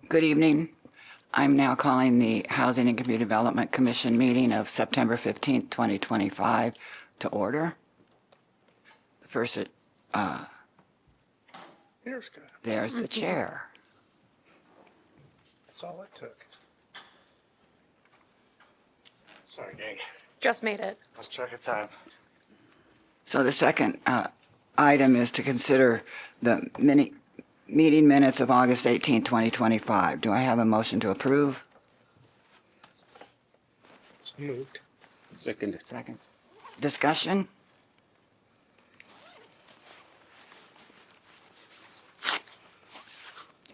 Good evening. I'm now calling the Housing and Community Development Commission meeting of September 15th, 2025 to order. First, Here's good. there's the chair. That's all it took. Sorry, gang. Just made it. Let's check the time. So the second item is to consider the meeting minutes of August 18th, 2025. Do I have a motion to approve? So moved. Second. Second. Discussion?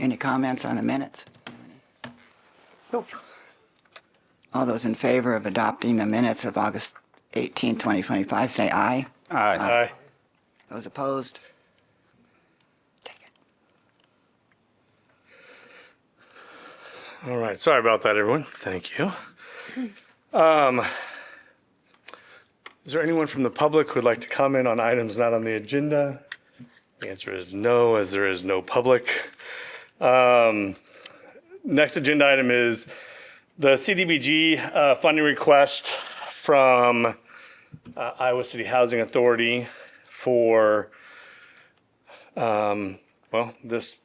Any comments on the minutes? Nope. All those in favor of adopting the minutes of August 18th, 2025, say aye. Aye. Aye. Those opposed? Take it. All right. Sorry about that, everyone. Thank you. Is there anyone from the public who would like to comment on items not on the agenda? The answer is no, as there is no public. Next agenda item is the CDBG funding request from Iowa City Housing Authority for, this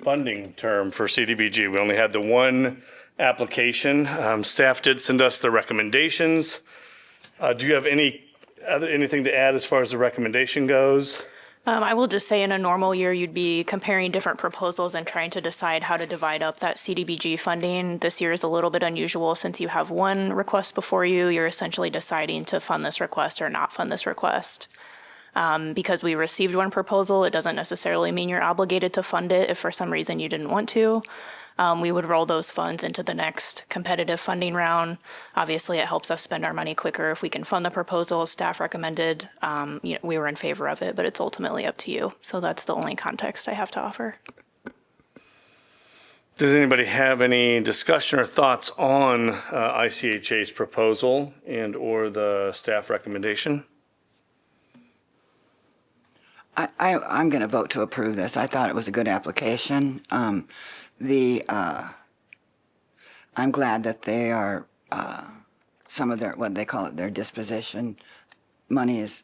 funding term for CDBG. We only had the one application. Staff did send us the recommendations. Do you have anything to add as far as the recommendation goes? I will just say in a normal year, you'd be comparing different proposals and trying to decide how to divide up that CDBG funding. This year is a little bit unusual since you have one request before you. You're essentially deciding to fund this request or not fund this request. Because we received one proposal, it doesn't necessarily mean you're obligated to fund it if for some reason you didn't want to. We would roll those funds into the next competitive funding round. Obviously, it helps us spend our money quicker if we can fund the proposal. Staff recommended, we were in favor of it, but it's ultimately up to you. So that's the only context I have to offer. Does anybody have any discussion or thoughts on ICHA's proposal and or the staff recommendation? I'm going to vote to approve this. I thought it was a good application. I'm glad that they are, some of their, what they call it, their disposition money is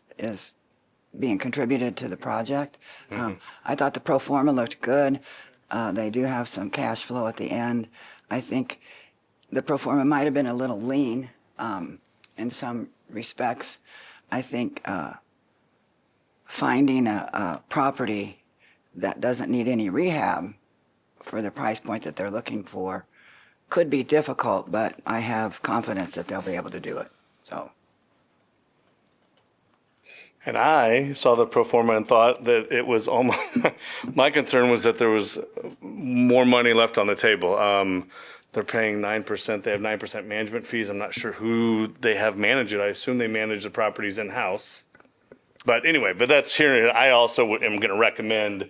being contributed to the project. I thought the pro forma looked good. They do have some cash flow at the end. I think the pro forma might have been a little lean in some respects. I think finding a property that doesn't need any rehab for the price point that they're looking for could be difficult, but I have confidence that they'll be able to do it. So, And I saw the pro forma and thought that it was almost, my concern was that there was more money left on the table. They're paying 9%. They have 9% management fees. I'm not sure who they have manage it. I assume they manage the properties in-house. But anyway, that's here. I also am going to recommend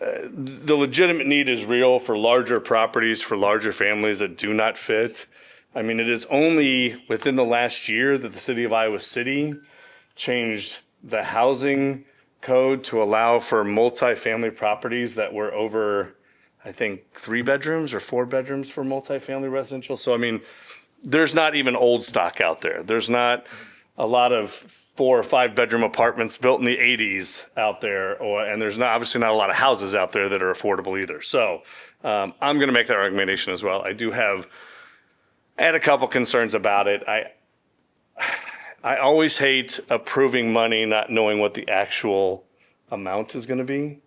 the legitimate need is real for larger properties, for larger families that do not fit. I mean, it is only within the last year that the city of Iowa City changed the housing code to allow for multifamily properties that were over, I think, 3 bedrooms or 4 bedrooms for multifamily residential. So, I mean, there's not even old stock out there. There's not a lot of 4 or 5 bedroom apartments built in the 80s out there, and there's obviously not a lot of houses out there that are affordable either. So I'm going to make that recommendation as well. I had a couple concerns about it. I always hate approving money not knowing what the actual amount is going to be.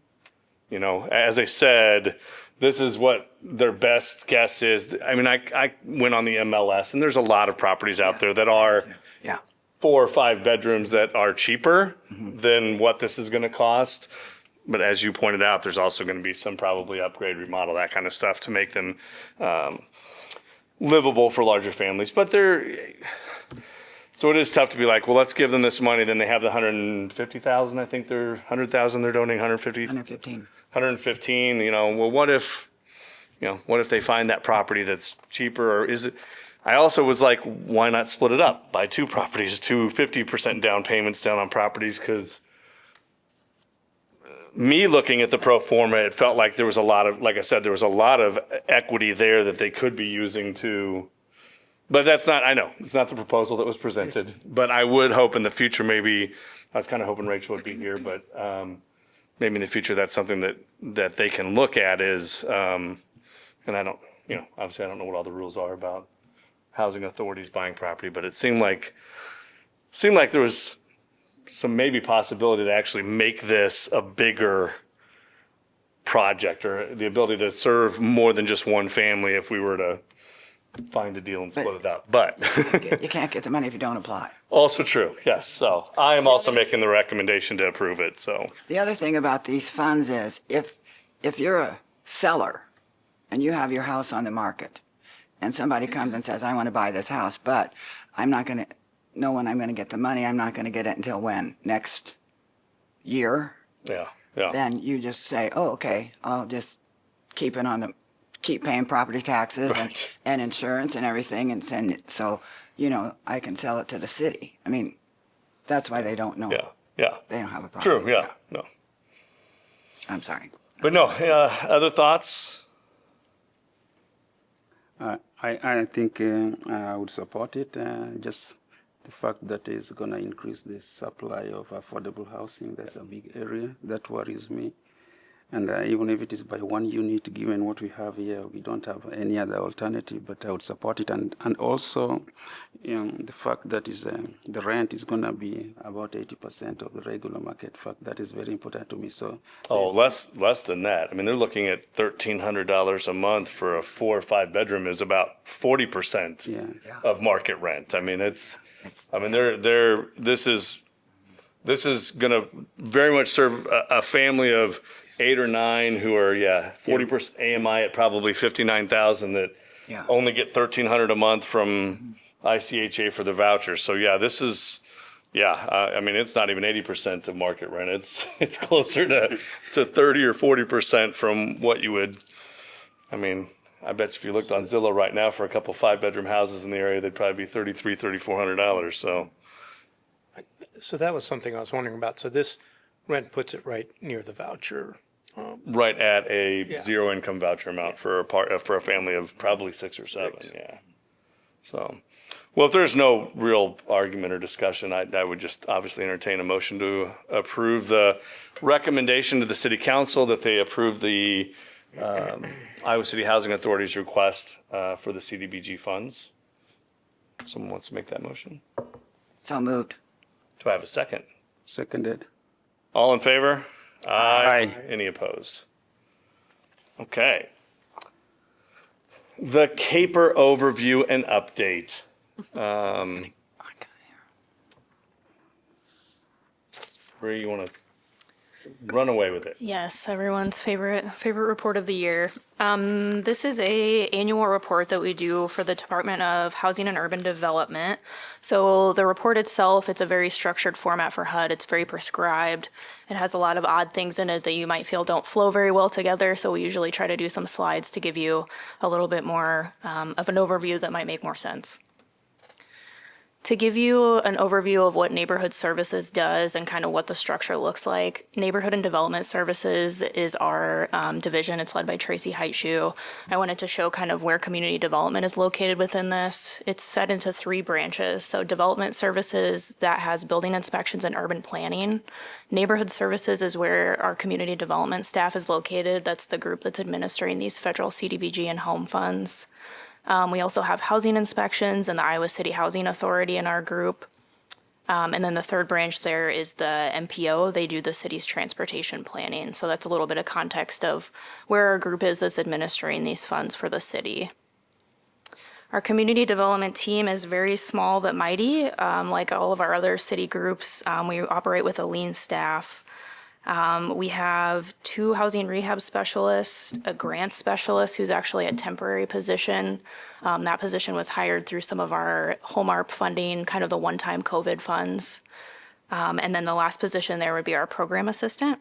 You know, as I said, this is what their best guess is. I mean, I went on the MLS, and there's a lot of properties out there that are 4 or 5 bedrooms that are cheaper than what this is going to cost. But as you pointed out, there's also going to be some probably upgrade, remodel, that kind of stuff to make them livable for larger families. But so it is tough to be like, well, let's give them this money. Then they have the 150,000. I think they're 100,000. They're donating 115. 115. You know, well, what if they find that property that's cheaper, or is it? I also was like, why not split it up, buy 2 properties, 50% down payments down on properties, because me looking at the pro forma, it felt like there was a lot of, like I said, there was a lot of equity there that they could be using to, but that's not, I know, it's not the proposal that was presented, but I would hope in the future, maybe, I was kind of hoping Rachel would be here, but maybe in the future, that's something that they can look at is, and I don't, obviously I don't know what all the rules are about housing authorities buying property, but it seemed like there was some maybe possibility to actually make this a bigger project or the ability to serve more than just one family if we were to find a deal and split it up. But You can't get the money if you don't apply. also true, yes. So I am also making the recommendation to approve it, so. The other thing about these funds is if you're a seller and you have your house on the market and somebody comes and says, I want to buy this house, but I'm not going to know when I'm going to get the money. I'm not going to get it until when? Next year? Yeah. Then you just say, oh, okay, I'll just keep paying property taxes Right. and insurance and everything and send it. So, I can sell it to the city. I mean, that's why they don't know. Yeah. They don't have a problem. True, yeah, no. I'm sorry. But no, other thoughts? I think I would support it. Just the fact that it's going to increase the supply of affordable housing, that's a big area. That worries me. And even if it is by one unit, given what we have here, we don't have any other alternative, but I would support it. And also, the fact that the rent is going to be about 80% of the regular market fact, that is very important to me. So, Less than that. I mean, they're looking at $1,300 a month for a 4 or 5 bedroom is about 40% yes. of market rent. I mean, this is going to very much serve a family of 8 or 9 who are 40% AMI at probably 59,000 that Yeah. only get $1,300 a month from ICHA for the vouchers. So this is. I mean, it's not even 80% of market rent. It's closer to 30 or 40% from what you would. I mean, I bet if you looked on Zillow right now for a couple 5-bedroom houses in the area, they'd probably be $3,400. So that was something I was wondering about. So this rent puts it right near the voucher. Right at a zero income voucher amount for a family of probably 6 or 7. Yeah. So, well, if there's no real argument or discussion, I would just obviously entertain a motion to approve the recommendation to the city council that they approve the Iowa City Housing Authority's request for the CDBG funds. Someone wants to make that motion? So moved. Do I have a second? Seconded. All in favor? Aye. Any opposed? Okay. The CAPER overview and update. Where you want to run away with it? Yes, everyone's favorite report of the year. This is a annual report that we do for the Department of Housing and Urban Development. So the report itself, it's a very structured format for HUD. It's very prescribed. It has a lot of odd things in it that you might feel don't flow very well together. So we usually try to do some slides to give you a little bit more of an overview that might make more sense. To give you an overview of what Neighborhood Services does and kind of what the structure looks like, Neighborhood and Development Services is our division. It's led by Tracy Heitschuh. I wanted to show kind of where community development is located within this. It's set into 3 branches. So Development Services, that has building inspections and urban planning. Neighborhood Services is where our community development staff is located. That's the group that's administering these federal CDBG and home funds. We also have housing inspections and the Iowa City Housing Authority in our group. And then the third branch there is the MPO. They do the city's transportation planning. So that's a little bit of context of where our group is that's administering these funds for the city. Our community development team is very small but mighty. Like all of our other city groups, we operate with a lean staff. We have 2 housing rehab specialists, a grant specialist who's actually a temporary position. That position was hired through some of our home ARP funding, kind of the one-time COVID funds. And then the last position there would be our program assistant.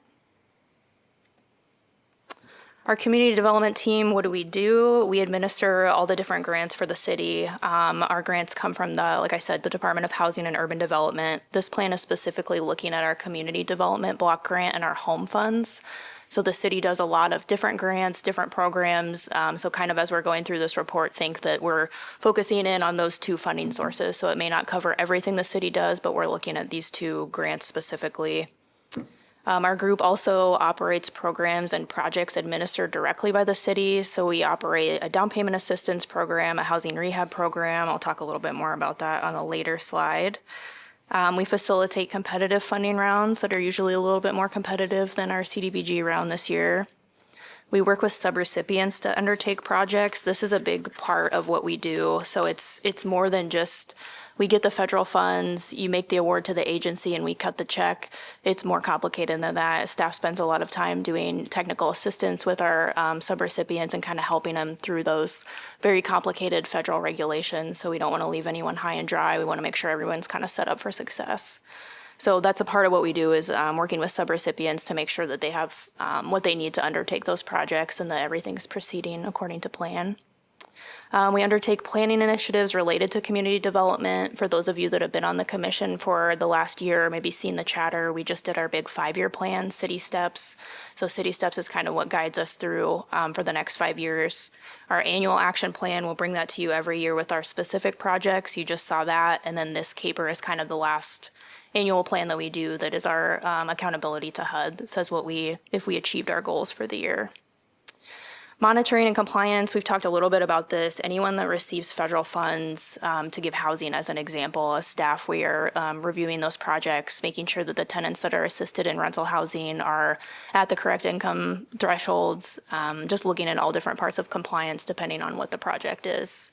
Our community development team, what do? We administer all the different grants for the city. Our grants come from like I said, the Department of Housing and Urban Development. This plan is specifically looking at our community development block grant and our home funds. So the city does a lot of different grants, different programs. So kind of as we're going through this report, think that we're focusing in on those two funding sources. So it may not cover everything the city does, but we're looking at these two grants specifically. Our group also operates programs and projects administered directly by the city. So we operate a down payment assistance program, a housing rehab program. I'll talk a little bit more about that on a later slide. We facilitate competitive funding rounds that are usually a little bit more competitive than our CDBG round this year. We work with subrecipients to undertake projects. This is a big part of what we do. So it's more than just we get the federal funds, you make the award to the agency, and we cut the check. It's more complicated than that. Staff spends a lot of time doing technical assistance with our subrecipients and kind of helping them through those very complicated federal regulations. So we don't want to leave anyone high and dry. We want to make sure everyone's kind of set up for success. So that's a part of what we do is working with subrecipients to make sure that they have what they need to undertake those projects and that everything's proceeding according to plan. We undertake planning initiatives related to community development. For those of you that have been on the commission for the last year, maybe seen the chatter, we just did our big 5-year plan, City Steps. So City Steps is kind of what guides us through for the next 5 years. Our annual action plan, we'll bring that to you every year with our specific projects. You just saw that. And then this CAPER is kind of the last annual plan that we do that is our accountability to HUD that says if we achieved our goals for the year. Monitoring and compliance, we've talked a little bit about this. Anyone that receives federal funds, to give housing as an example, as staff, we are reviewing those projects, making sure that the tenants that are assisted in rental housing are at the correct income thresholds, just looking at all different parts of compliance depending on what the project is.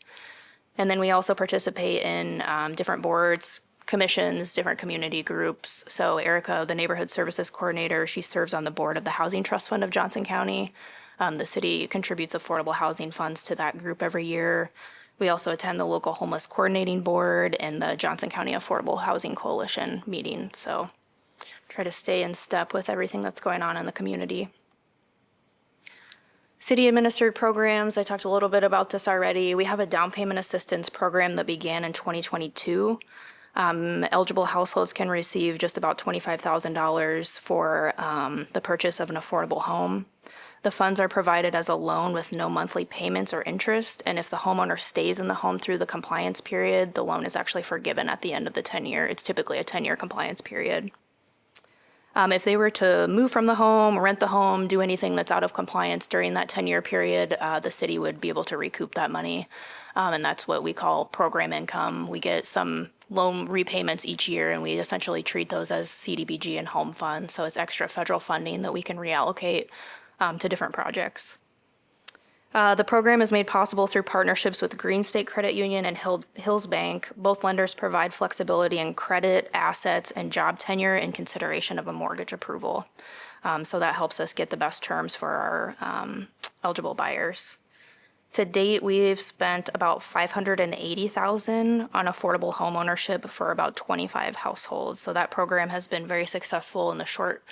And then we also participate in different boards, commissions, different community groups. So Erica, the neighborhood services coordinator, she serves on the board of the Housing Trust Fund of Johnson County. The city contributes affordable housing funds to that group every year. We also attend the local homeless coordinating board and the Johnson County Affordable Housing Coalition meeting. So try to stay in step with everything that's going on in the community. City administered programs, I talked a little bit about this already. We have a down payment assistance program that began in 2022. Eligible households can receive just about $25,000 for the purchase of an affordable home. The funds are provided as a loan with no monthly payments or interest, and if the homeowner stays in the home through the compliance period, the loan is actually forgiven at the end of the 10-year. It's typically a 10-year compliance period. If they were to move from the home, rent the home, do anything that's out of compliance during that 10-year period, the city would be able to recoup that money, and that's what we call program income. We get some loan repayments each year, and we essentially treat those as CDBG and home funds, so it's extra federal funding that we can reallocate to different projects. The program is made possible through partnerships with Green State Credit Union and Hills Bank. Both lenders provide flexibility in credit, assets, and job tenure in consideration of a mortgage approval. So that helps us get the best terms for our eligible buyers. To date, we've spent about $580,000 on affordable homeownership for about 25 households. So that program has been very successful in the short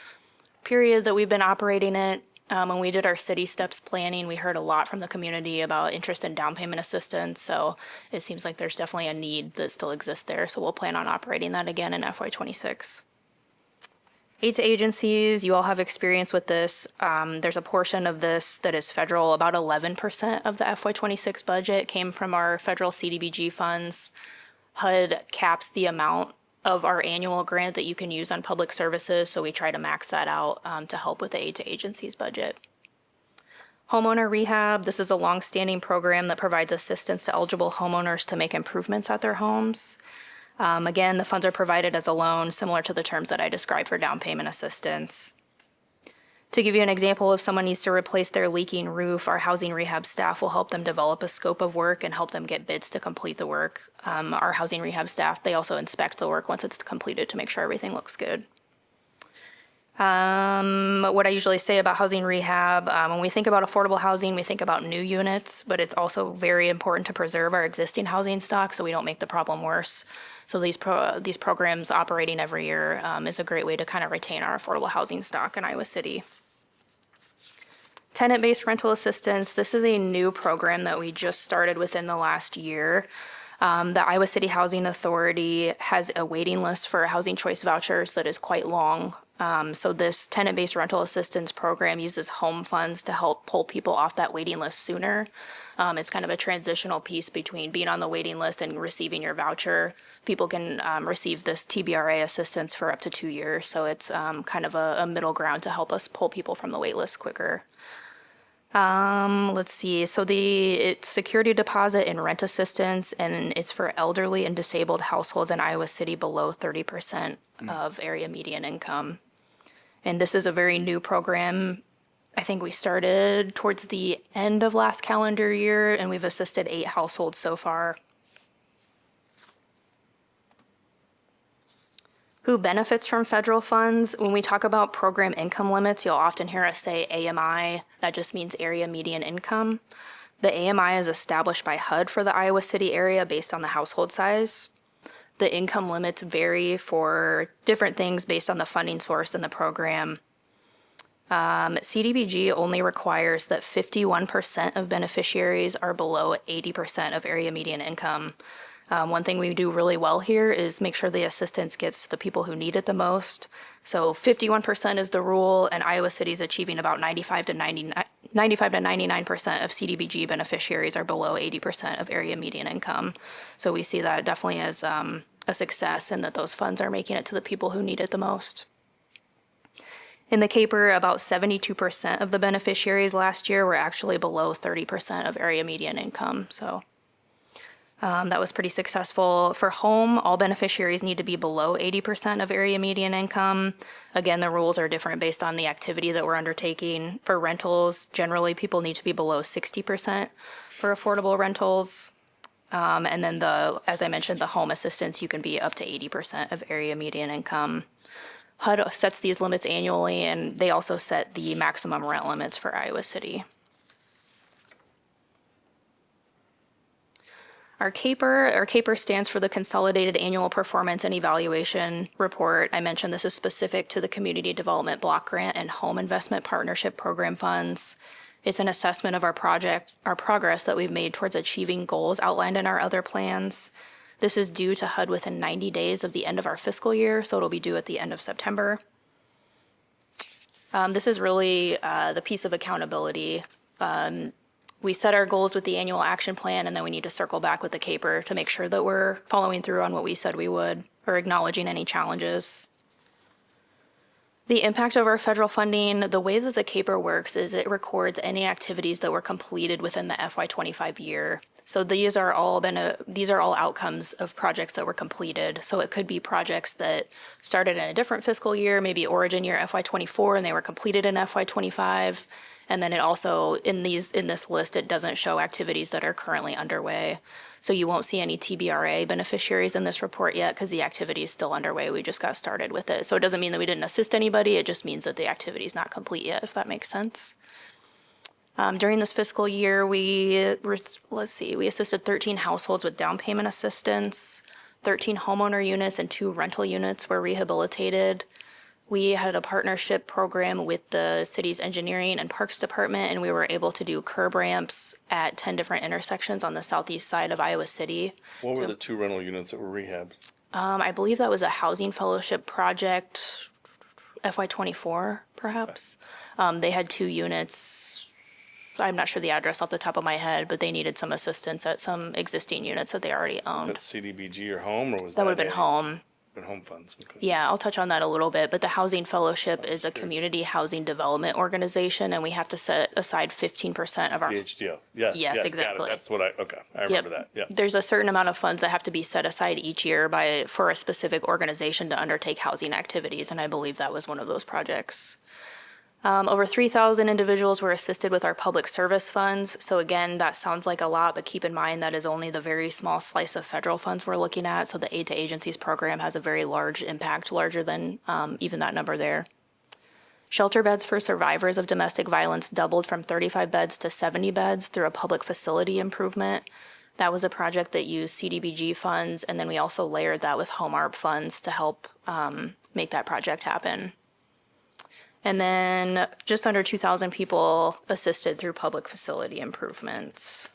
period that we've been operating it. When we did our City Steps planning, we heard a lot from the community about interest in down payment assistance. So it seems like there's definitely a need that still exists there. So we'll plan on operating that again in FY26. Aid to agencies, you all have experience with this. There's a portion of this that is federal. About 11% of the FY26 budget came from our federal CDBG funds. HUD caps the amount of our annual grant that you can use on public services, so we try to max that out to help with the aid to agencies budget. Homeowner rehab, this is a long-standing program that provides assistance to eligible homeowners to make improvements at their homes. Again, the funds are provided as a loan, similar to the terms that I described for down payment assistance. To give you an example, if someone needs to replace their leaking roof, our housing rehab staff will help them develop a scope of work and help them get bids to complete the work. Our housing rehab staff, they also inspect the work once it's completed to make sure everything looks good. What I usually say about housing rehab, when we think about affordable housing, we think about new units, but it's also very important to preserve our existing housing stock so we don't make the problem worse. So these programs operating every year is a great way to kind of retain our affordable housing stock in Iowa City. Tenant-based rental assistance, this is a new program that we just started within the last year. The Iowa City Housing Authority has a waiting list for housing choice vouchers that is quite long. So this tenant-based rental assistance program uses home funds to help pull people off that waiting list sooner. It's kind of a transitional piece between being on the waiting list and receiving your voucher. People can receive this TBRA assistance for up to 2 years. So it's kind of a middle ground to help us pull people from the wait list quicker. Let's see. So it's security deposit and rent assistance, and it's for elderly and disabled households in Iowa City below 30% of area median income. And this is a very new program. I think we started towards the end of last calendar year, and we've assisted 8 households so far. Who benefits from federal funds? When we talk about program income limits, you'll often hear us say AMI. That just means area median income. The AMI is established by HUD for the Iowa City area based on the household size. The income limits vary for different things based on the funding source in the program. CDBG only requires that 51% of beneficiaries are below 80% of area median income. One thing we do really well here is make sure the assistance gets to the people who need it the most. So 51% is the rule, and Iowa City is achieving about 95 to 99% of CDBG beneficiaries are below 80% of area median income. So we see that definitely as a success, and that those funds are making it to the people who need it the most. In the CAPER, about 72% of the beneficiaries last year were actually below 30% of area median income. So that was pretty successful. For home, all beneficiaries need to be below 80% of area median income. Again, the rules are different based on the activity that we're undertaking. For rentals, generally people need to be below 60% for affordable rentals. And then as I mentioned, the home assistance, you can be up to 80% of area median income. HUD sets these limits annually, and they also set the maximum rent limits for Iowa City. Our CAPER stands for the Consolidated Annual Performance and Evaluation Report. I mentioned this is specific to the Community Development Block Grant and Home Investment Partnership Program funds. It's an assessment of our progress that we've made towards achieving goals outlined in our other plans. This is due to HUD within 90 days of the end of our fiscal year, so it'll be due at the end of September. This is really the piece of accountability. We set our goals with the annual action plan, and then we need to circle back with the CAPER to make sure that we're following through on what we said we would, or acknowledging any challenges. The impact of our federal funding, the way that the CAPER works is it records any activities that were completed within the FY25 year. So these are all outcomes of projects that were completed. So it could be projects that started in a different fiscal year, maybe origin year FY24, and they were completed in FY25. And then it also, in this list, it doesn't show activities that are currently underway. So you won't see any TBRA beneficiaries in this report yet because the activity is still underway. We just got started with it. So it doesn't mean that we didn't assist anybody. It just means that the activity is not complete yet, if that makes sense. During this fiscal year, we assisted 13 households with down payment assistance, 13 homeowner units and 2 rental units were rehabilitated. We had a partnership program with the city's engineering and parks department, and we were able to do curb ramps at 10 different intersections on the southeast side of Iowa City. What were the 2 rental units that were rehabbed? I believe that was a housing fellowship project, FY24, perhaps. They had 2 units. I'm not sure the address off the top of my head, but they needed some assistance at some existing units that they already owned. Was that CDBG or home, or was That would have been home. home funds? Okay. Yeah, I'll touch on that a little bit, but the Housing Fellowship is a community housing development organization, and we have to set aside 15% of our... CHDO. Yes, Yes, got it. exactly. That's what I remember that. Yeah. There's a certain amount of funds that have to be set aside each year for a specific organization to undertake housing activities, and I believe that was one of those projects. Over 3,000 individuals were assisted with our public service funds. So again, that sounds like a lot, but keep in mind that is only the very small slice of federal funds we're looking at. So the Aid to Agencies program has a very large impact, larger than even that number there. Shelter beds for survivors of domestic violence doubled from 35 beds to 70 beds through a public facility improvement. That was a project that used CDBG funds, and then we also layered that with Home ARP funds to help make that project happen. And then just under 2,000 people assisted through public facility improvements.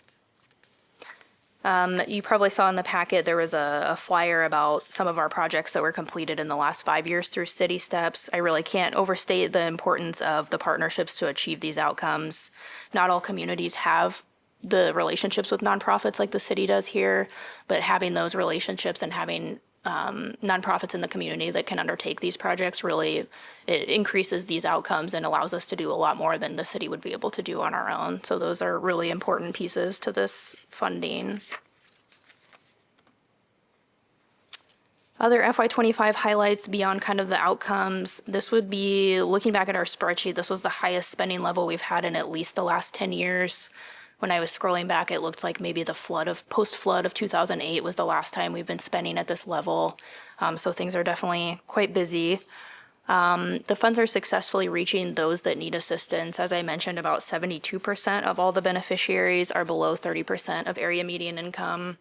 You probably saw in the packet there was a flyer about some of our projects that were completed in the last 5 years through City Steps. I really can't overstate the importance of the partnerships to achieve these outcomes. Not all communities have the relationships with nonprofits like the city does here, but having those relationships and having nonprofits in the community that can undertake these projects really it increases these outcomes and allows us to do a lot more than the city would be able to do on our own. So those are really important pieces to this funding. Other FY25 highlights beyond kind of the outcomes, this would be, looking back at our spreadsheet, this was the highest spending level we've had in at least the last 10 years. When I was scrolling back, it looked like maybe the post-flood of 2008 was the last time we've been spending at this level. So things are definitely quite busy. The funds are successfully reaching those that need assistance. As I mentioned, about 72% of all the beneficiaries are below 30% of area median income.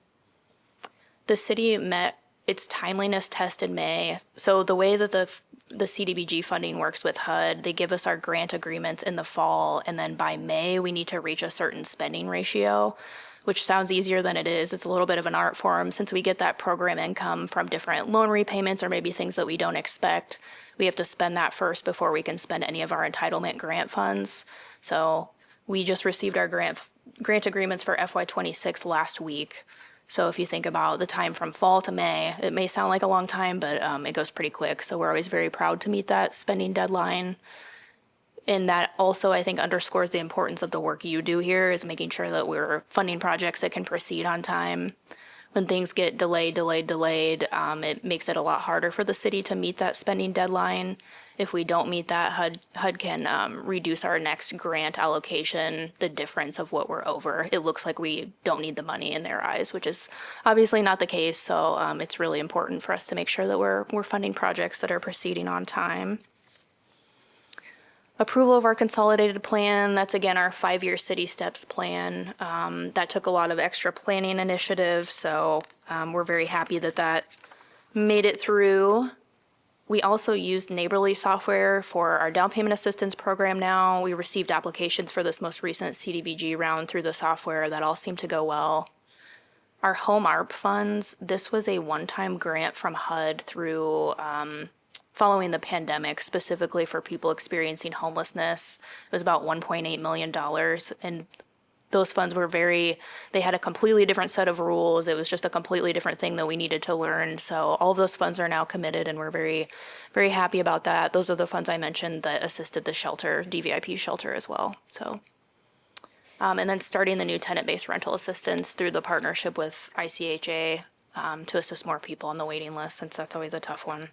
The city met its timeliness test in May. So the way that the CDBG funding works with HUD, they give us our grant agreements in the fall, and then by May, we need to reach a certain spending ratio, which sounds easier than it is. It's a little bit of an art form. Since we get that program income from different loan repayments or maybe things that we don't expect, we have to spend that first before we can spend any of our entitlement grant funds. So we just received our grant agreements for FY26 last week. So if you think about the time from fall to May, it may sound like a long time, but it goes pretty quick. So we're always very proud to meet that spending deadline. And that also, I think, underscores the importance of the work you do here is making sure that we're funding projects that can proceed on time. When things get delayed, it makes it a lot harder for the city to meet that spending deadline. If we don't meet that, HUD can reduce our next grant allocation, the difference of what we're over. It looks like we don't need the money in their eyes, which is obviously not the case. So it's really important for us to make sure that we're funding projects that are proceeding on time. Approval of our consolidated plan, that's again our 5-year City Steps plan. That took a lot of extra planning initiative, so we're very happy that that made it through. We also used Neighborly software for our down payment assistance program now. We received applications for this most recent CDBG round through the software. That all seemed to go well. Our home ARP funds, this was a one-time grant from HUD through following the pandemic, specifically for people experiencing homelessness. It was about $1.8 million, and those funds were they had a completely different set of rules. It was just a completely different thing that we needed to learn. So all of those funds are now committed, and we're very, very happy about that. Those are the funds I mentioned that assisted the shelter, DVIP shelter as well. So, and then starting the new tenant-based rental assistance through the partnership with ICHA to assist more people on the waiting list, since that's always a tough one.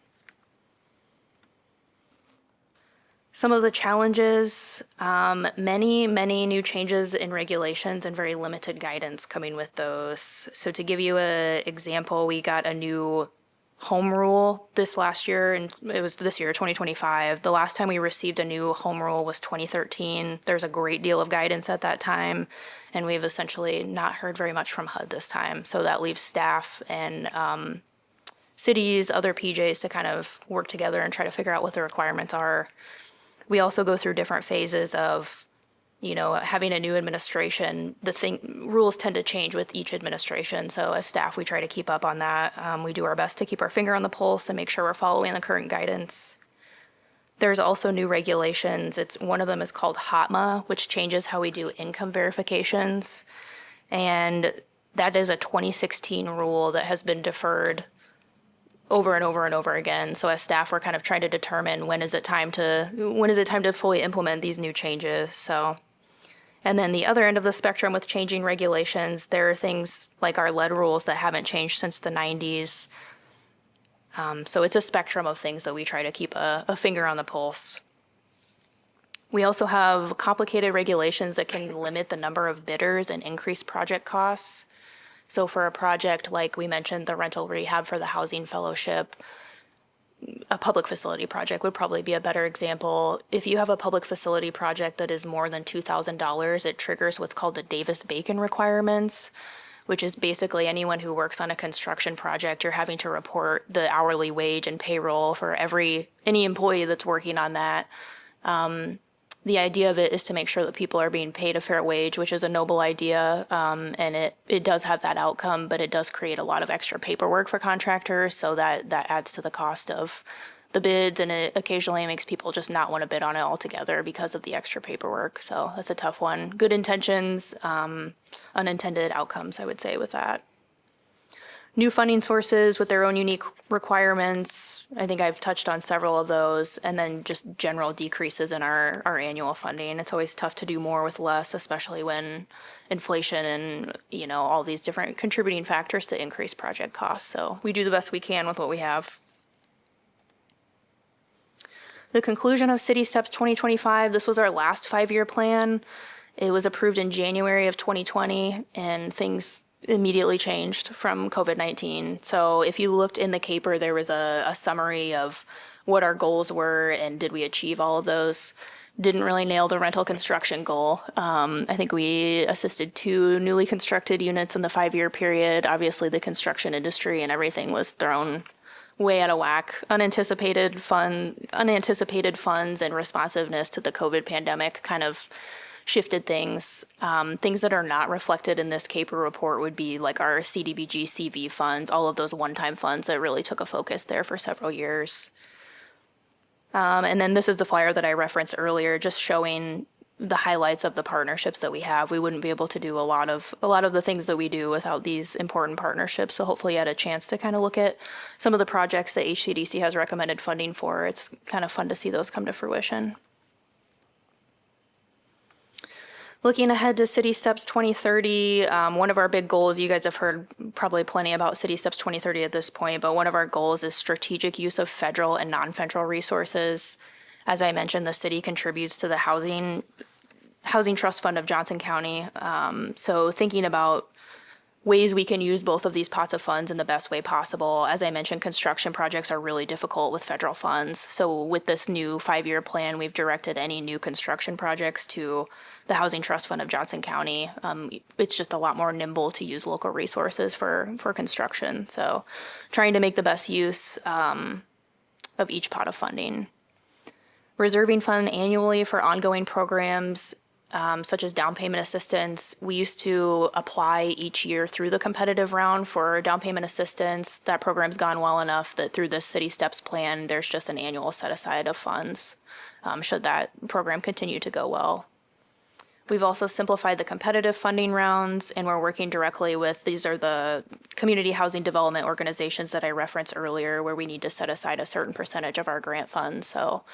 Some of the challenges, many new changes in regulations and very limited guidance coming with those. So to give you an example, we got a new home rule this last year, and it was this year, 2025. The last time we received a new home rule was 2013. There's a great deal of guidance at that time, and we've essentially not heard very much from HUD this time. So that leaves staff and cities, other PJs to kind of work together and try to figure out what the requirements are. We also go through different phases of, having a new administration. Rules tend to change with each administration. So as staff, we try to keep up on that. We do our best to keep our finger on the pulse and make sure we're following the current guidance. There's also new regulations. One of them is called HOTMA, which changes how we do income verifications. And that is a 2016 rule that has been deferred over and over again. So as staff, we're kind of trying to determine when is it time to fully implement these new changes. So, and then the other end of the spectrum with changing regulations, there are things like our lead rules that haven't changed since the 90s. So it's a spectrum of things that we try to keep a finger on the pulse. We also have complicated regulations that can limit the number of bidders and increase project costs. So for a project like we mentioned, the rental rehab for the Housing Fellowship, a public facility project would probably be a better example. If you have a public facility project that is more than $2,000, it triggers what's called the Davis-Bacon requirements, which is basically anyone who works on a construction project, you're having to report the hourly wage and payroll for any employee that's working on that. The idea of it is to make sure that people are being paid a fair wage, which is a noble idea, and it does have that outcome, but it does create a lot of extra paperwork for contractors, so that adds to the cost of the bids, and it occasionally makes people just not want to bid on it altogether because of the extra paperwork. So that's a tough one. Good intentions, unintended outcomes, I would say, with that. New funding sources with their own unique requirements. I think I've touched on several of those, and then just general decreases in our annual funding. It's always tough to do more with less, especially when inflation and, all these different contributing factors to increase project costs. So we do the best we can with what we have. The conclusion of City Steps 2025, this was our last 5-year plan. It was approved in January of 2020, and things immediately changed from COVID-19. So if you looked in the CAPER, there was a summary of what our goals were and did we achieve all of those. Didn't really nail the rental construction goal. I think we assisted 2 newly constructed units in the 5-year period. Obviously, the construction industry and everything was thrown way out of whack. Unanticipated funds and responsiveness to the COVID pandemic kind of shifted things. Things that are not reflected in this CAPER report would be like our CDBG CV funds, all of those one-time funds that really took a focus there for several years. And then this is the flyer that I referenced earlier, just showing the highlights of the partnerships that we have. We wouldn't be able to do a lot of the things that we do without these important partnerships. So hopefully you had a chance to kind of look at some of the projects that HCDC has recommended funding for. It's kind of fun to see those come to fruition. Looking ahead to City Steps 2030, one of our big goals, you guys have heard probably plenty about City Steps 2030 at this point, but one of our goals is strategic use of federal and non-federal resources. As I mentioned, the city contributes to the Housing Trust Fund of Johnson County. So thinking about ways we can use both of these pots of funds in the best way possible. As I mentioned, construction projects are really difficult with federal funds. So with this new 5-year plan, we've directed any new construction projects to the Housing Trust Fund of Johnson County. It's just a lot more nimble to use local resources for construction. So trying to make the best use of each pot of funding. Reserving fund annually for ongoing programs such as down payment assistance. We used to apply each year through the competitive round for down payment assistance. That program's gone well enough that through this City Steps plan, there's just an annual set aside of funds should that program continue to go well. We've also simplified the competitive funding rounds, and we're working directly with, these are the community housing development organizations that I referenced earlier, where we need to set aside a certain percentage of our grant funds. So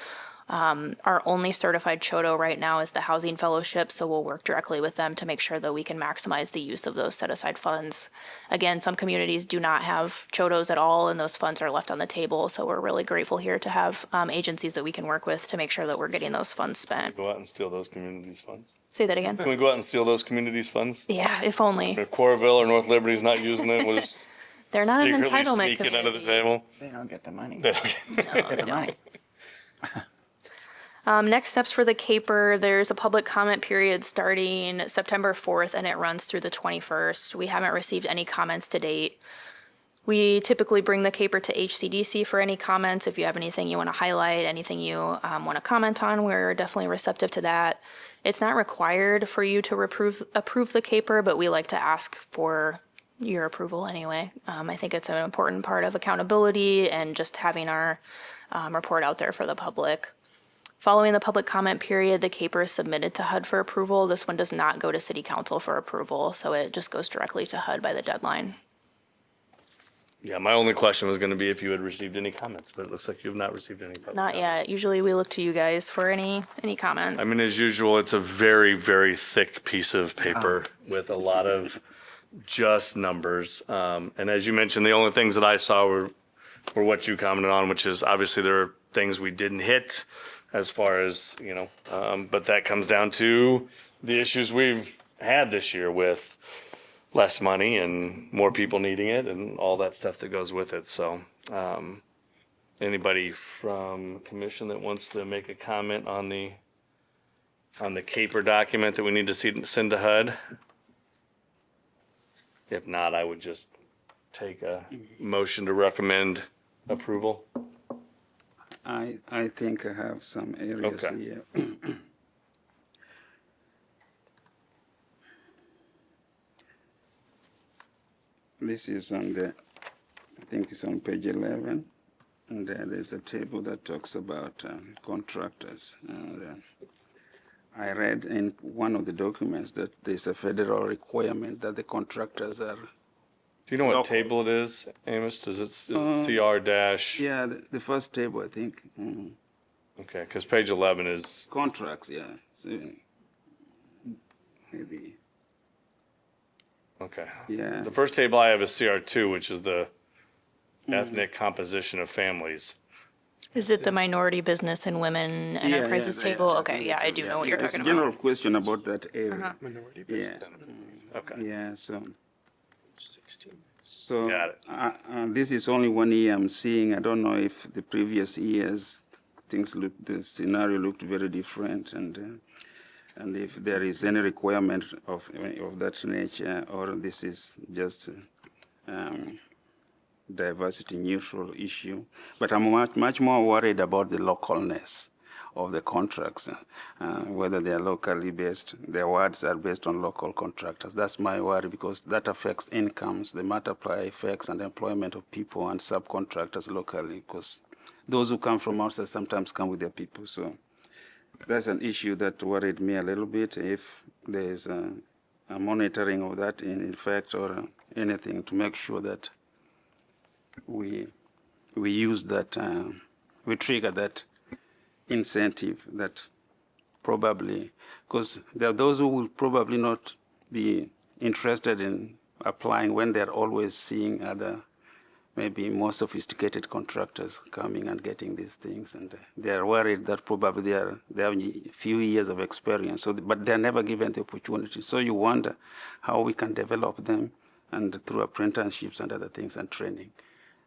our only certified CHOTO right now is the Housing Fellowship, so we'll work directly with them to make sure that we can maximize the use of those set-aside funds. Again, some communities do not have CHOTOs at all, and those funds are left on the table, so we're really grateful here to have agencies that we can work with to make sure that we're getting those funds spent. Go out and steal those communities' funds. Say that again? Can we go out and steal those communities' funds? Yeah, if only. If Coralville or North Liberty's not using it, we'll just They're not an secretly entitlement sneak it under the community. table. They don't get the money. They don't get- Get the money. Next steps for the CAPER, there's a public comment period starting September 4th, and it runs through the 21st. We haven't received any comments to date. We typically bring the CAPER to HCDC for any comments. If you have anything you want to highlight, anything you want to comment on, we're definitely receptive to that. It's not required for you to approve the CAPER, but we like to ask for your approval anyway. I think it's an important part of accountability and just having our report out there for the public. Following the public comment period, the CAPER is submitted to HUD for approval. This one does not go to City Council for approval, so it just goes directly to HUD by the deadline. Yeah, my only question was going to be if you had received any comments, but it looks like you have not received any. Not yet. Usually we look to you guys for any comments. I mean, as usual, it's a very, very thick piece of paper with a lot of just numbers. And as you mentioned, the only things that I saw were what you commented on, which is obviously there are things we didn't hit as far as, but that comes down to the issues we've had this year with less money and more people needing it and all that stuff that goes with it. So anybody from commission that wants to make a comment on the CAPER document that we need to send to HUD? If not, I would just take a motion to recommend approval. I think I have some areas Okay. here. This is on the, I think it's on page 11, and there's a table that talks about contractors. And I read in one of the documents that there's a federal requirement that the contractors are. Do you know what Local. table it is, Amos? Does it, is it CR dash? Yeah, the first table, I think. Okay, because page 11 is, Contracts, yeah. So, maybe, okay. yeah. The first table I have is CR2, which is the ethnic composition of families. Is it the minority business and women enterprises table? Okay, yeah, I do know what you're It's talking a general about. question about that area. Minority Yeah. business. Okay. Yeah, so 16. so Got it. this is only 1 year I'm seeing. I don't know if the previous years the scenario looked very different, and if there is any requirement of that nature, or this is just diversity neutral issue. But I'm much more worried about the localness of the contracts, whether they are locally based. The awards are based on local contractors. That's my worry, because that affects incomes, the multiplier effects, and employment of people and subcontractors locally, because those who come from outside sometimes come with their people. So that's an issue that worried me a little bit. If there is a monitoring of that in effect, or anything to make sure that we use that, we trigger that incentive, that probably, because there are those who will probably not be interested in applying when they're always seeing other, maybe more sophisticated contractors coming and getting these things, and they're worried that probably they have a few years of experience, so but they're never given the opportunity. So you wonder how we can develop them, and through apprenticeships and other things and training,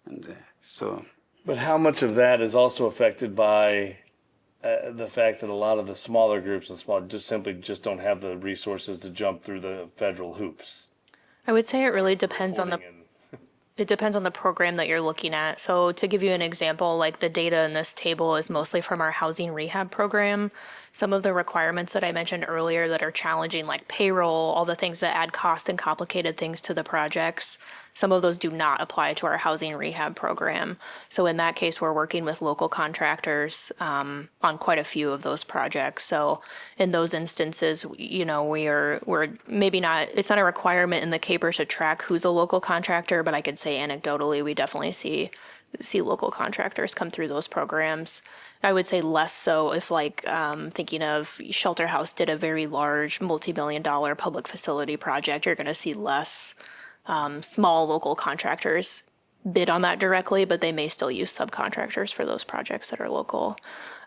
and so. But how much of that is also affected by the fact that a lot of the smaller groups and small just simply don't have the resources to jump through the federal hoops? I would say it really depends on the And- It depends on the program that you're looking at. So to give you an example, like the data in this table is mostly from our housing rehab program. Some of the requirements that I mentioned earlier that are challenging, like payroll, all the things that add cost and complicated things to the projects, some of those do not apply to our housing rehab program. So in that case, we're working with local contractors on quite a few of those projects. So in those instances, you know, we're maybe not, it's not a requirement in the CAPERS to track who's a local contractor, but I could say anecdotally, we definitely see local contractors come through those programs. I would say less so if, like, thinking of Shelter House did a very large multi-million-dollar public facility project, you're going to see less small local contractors bid on that directly, but they may still use subcontractors for those projects that are local.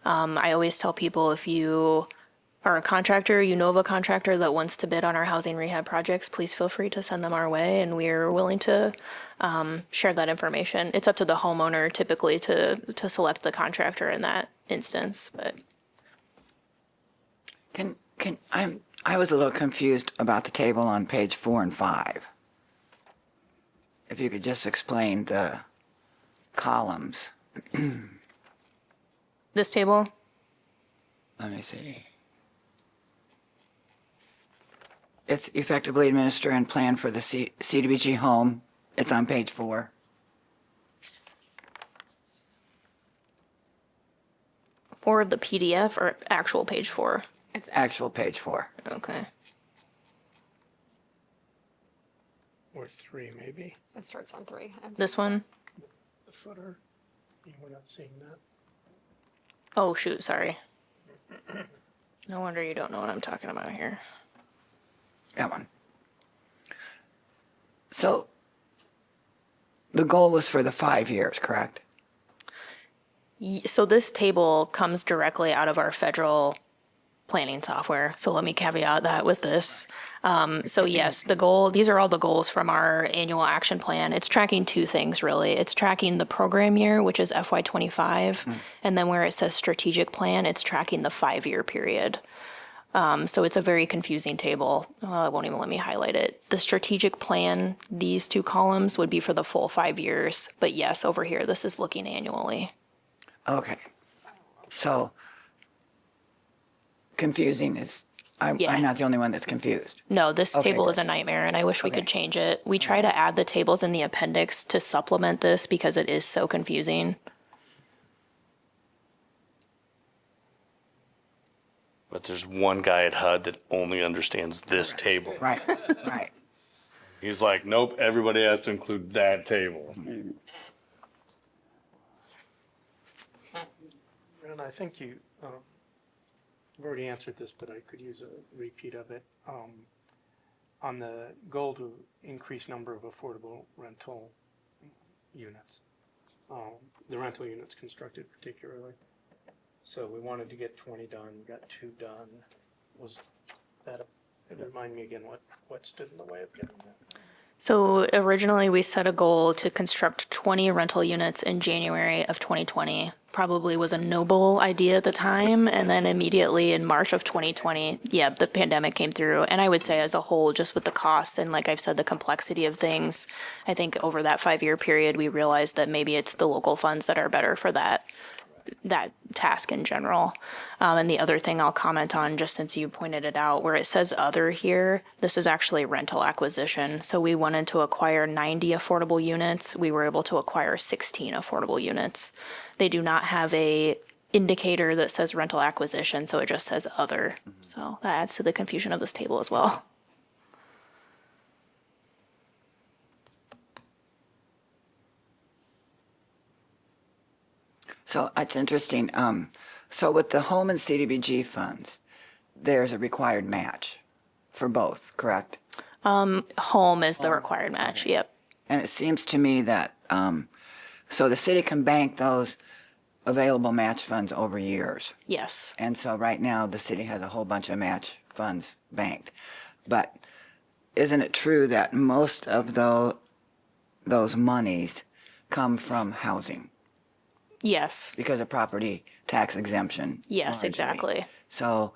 I always tell people, if you are a contractor, you know of a contractor that wants to bid on our housing rehab projects, please feel free to send them our way, and we're willing to share that information. It's up to the homeowner typically to select the contractor in that instance, but I was a little confused about the table on page 4 and 5. If you could just explain the columns. this table, Let me see. It's effectively administer and plan for the CDBG home. It's on page 4. four of the PDF or actual page 4? It's Actual page 4. Okay. Or 3, maybe. it starts on 3. This one? The footer. Yeah, we're not seeing that. Oh, shoot, sorry. No wonder you don't know what I'm talking about here. That one. So the goal was for the 5 years, correct? So this table comes directly out of our federal planning software. So let me caveat that with this. So yes, the goal, these are all the goals from our annual action plan. It's tracking two things really. It's tracking the program year, which is FY25. And then where it says strategic plan, it's tracking the 5-year period. So it's a very confusing table. It won't even let me highlight it. The strategic plan, these two columns would be for the full 5 years. But yes, over here, this is looking annually. Okay. So confusing is, Yeah. I'm not the only one that's confused. No, this Okay, table is good. a nightmare, and I wish we Okay. could change it. We try to add the tables in the appendix to supplement this because it is so confusing. But there's one guy at HUD that only understands this table. Right, right. He's like, nope, everybody has to include that table. And I think you've already answered this, but I could use a repeat of it. On the goal to increase number of affordable rental units, the rental units constructed particularly. So we wanted to get 20 done, got 2 done. Was that, remind me again what stood in the way of getting that? So originally, we set a goal to construct 20 rental units in January of 2020. Probably was a noble idea at the time, and then immediately in March of 2020, the pandemic came through. And I would say as a whole, just with the costs and like I've said, the complexity of things, I think over that 5-year period, we realized that maybe it's the local funds that are better for that task in general. And the other thing I'll comment on, just since you pointed it out, where it says other here, this is actually rental acquisition. So we wanted to acquire 90 affordable units. We were able to acquire 16 affordable units. They do not have a indicator that says rental acquisition, so it just says other. So that adds to the confusion of this table as well. So it's interesting. So with the home and CDBG funds, there's a required match for both, correct? Home is the required match, yep. And it seems to me that, so the city can bank those available match funds over years. Yes. And so right now, the city has a whole bunch of match funds banked. But isn't it true that most of those monies come from housing Yes. because of property tax exemption? Yes, largely? exactly. So,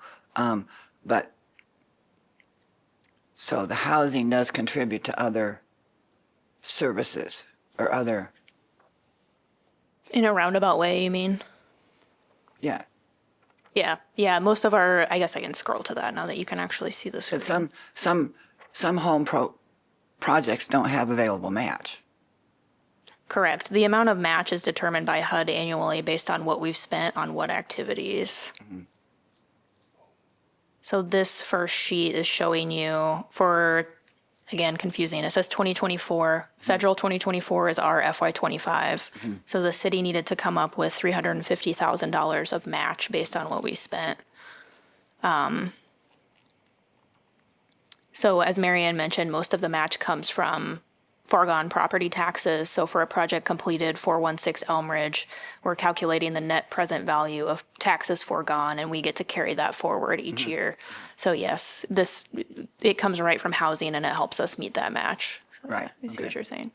so the housing does contribute to other services or other, In a roundabout way, you mean? yeah. Yeah, most of our, I guess I can scroll to that now that you can actually see the screen. But some home projects don't have available match. Correct. The amount of match is determined by HUD annually based on what we've spent on what activities. So this first sheet is showing you for, again, confusing. It says 2024. Federal 2024 is our FY25. So the city needed to come up with $350,000 of match based on what we spent. So as Marianne mentioned, most of the match comes from foregone property taxes. So for a project completed 416 Elm Ridge, we're calculating the net present value of taxes foregone, and we get to carry that forward each year. So yes, it comes right from housing, and it helps us meet that match. So Right, I see okay. what you're saying.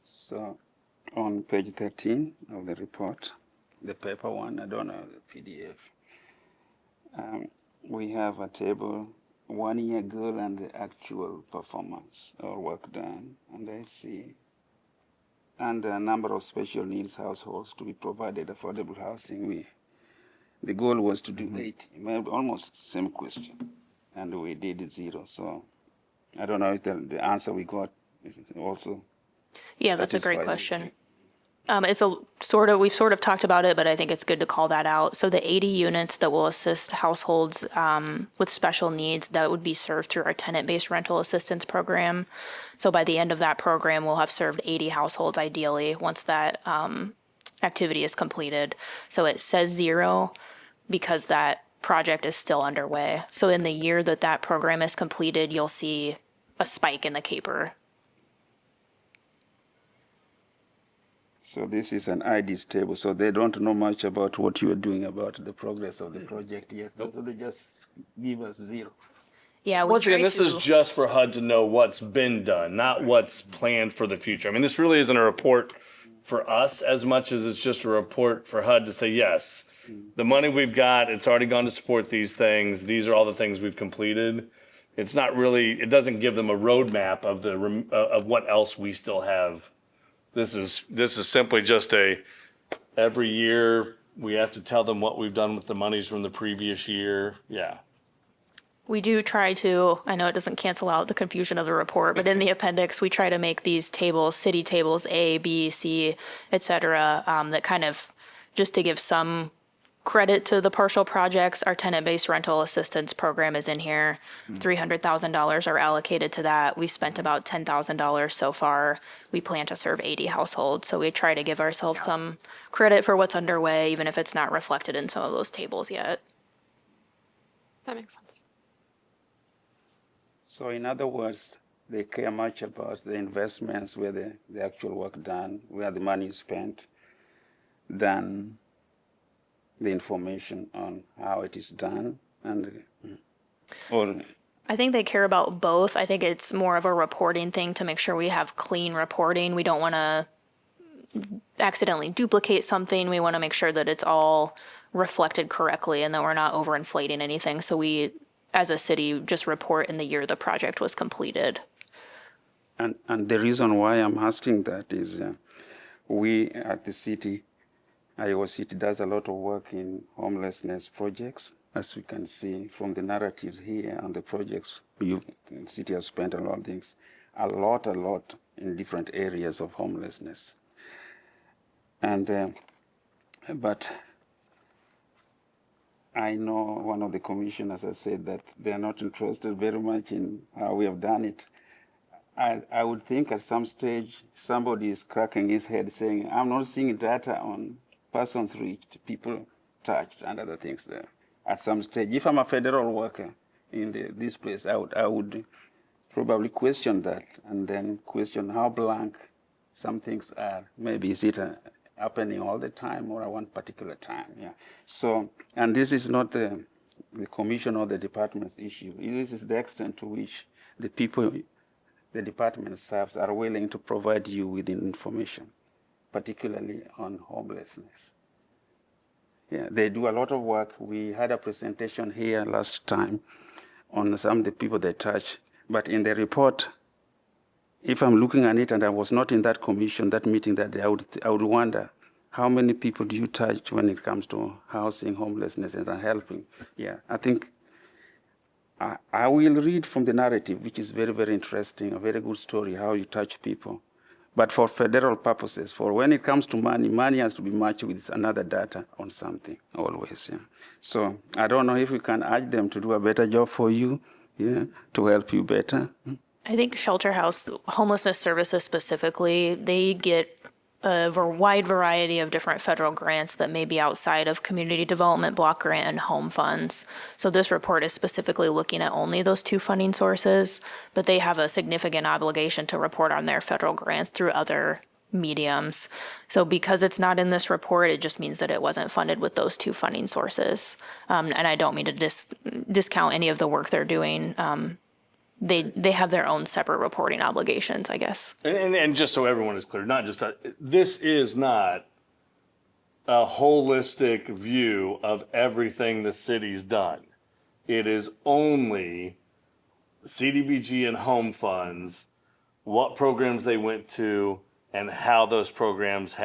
So on page 13 of the report, the paper one, I don't know, the PDF, we have a table, 1 year goal and the actual performance or work done. And I see, and the number of special needs households to be provided affordable housing. The goal was to do 80, maybe almost same question, and we did 0. So I don't know if the answer we got is also. Yeah, that's a great satisfied. question. We've sort of talked about it, but I think it's good to call that out. So the 80 units that will assist households with special needs, that would be served through our tenant-based rental assistance program. So by the end of that program, we'll have served 80 households ideally once that activity is completed. So it says 0 because that project is still underway. So in the year that that program is completed, you'll see a spike in the CAPER. So this is an IDs table, so they don't know much about what you are doing about the progress of the project yet. So they just give us 0. Yeah, we Once again, try this is to- just for HUD to know what's been done, not what's planned for the future. I mean, this really isn't a report for us as much as it's just a report for HUD to say, yes, the money we've got, it's already gone to support these things. These are all the things we've completed. It's not really, it doesn't give them a roadmap of of what else we still have. This is simply just every year we have to tell them what we've done with the monies from the previous year. Yeah. We do try to, I know it doesn't cancel out the confusion of the report, but in the appendix, we try to make these tables, city tables A, B, C, et cetera, that kind of, just to give some credit to the partial projects. Our tenant-based rental assistance program is in here. $300,000 are allocated to that. We've spent about $10,000 so far. We plan to serve 80 households, so we try to give ourselves some credit for what's underway, even if it's not reflected in some of those tables yet. That makes sense. So in other words, they care much about the investments, where the actual work done, where the money is spent, than the information on how it is done. I think they care about both. I think it's more of a reporting thing to make sure we have clean reporting. We don't want to accidentally duplicate something. We want to make sure that it's all reflected correctly and that we're not overinflating anything. So we, as a city, just report in the year the project was completed. And the reason why I'm asking that is we at the city, Iowa City, does a lot of work in homelessness projects. As we can see from the narratives here and the projects, the city has spent a lot of things, a lot in different areas of homelessness. And but I know one of the commissioners has said that they are not interested very much in how we have done it. I would think at some stage somebody is cracking his head saying, I'm not seeing data on persons reached, people touched, and other things there. At some stage, if I'm a federal worker in this place, I would probably question that, and then question how blank some things are. Maybe is it happening all the time or at one particular time? Yeah. So, and this is not the commission or the department's issue. This is the extent to which the people the department serves are willing to provide you with information, particularly on homelessness. Yeah, they do a lot of work. We had a presentation here last time on some of the people they touch, but in the report, if I'm looking at it and I was not in that commission, that meeting that day, I would wonder, how many people do you touch when it comes to housing, homelessness, and helping? Yeah, I think I will read from the narrative, which is very, very interesting, a very good story, how you touch people. But for federal purposes, for when it comes to money, money has to be matched with another data on something, always. Yeah. So I don't know if we can urge them to do a better job for you, yeah, to help you better. I think Shelter House, homelessness services specifically, they get a wide variety of different federal grants that may be outside of community development block grant and home funds. So this report is specifically looking at only those two funding sources, but they have a significant obligation to report on their federal grants through other mediums. So because it's not in this report, it just means that it wasn't funded with those two funding sources. And I don't mean to discount any of the work they're doing. They have their own separate reporting obligations, I guess. And just so everyone is clear, not just this is not a holistic view of everything the city's done. It is only CDBG and home funds, what programs they went to, and how those programs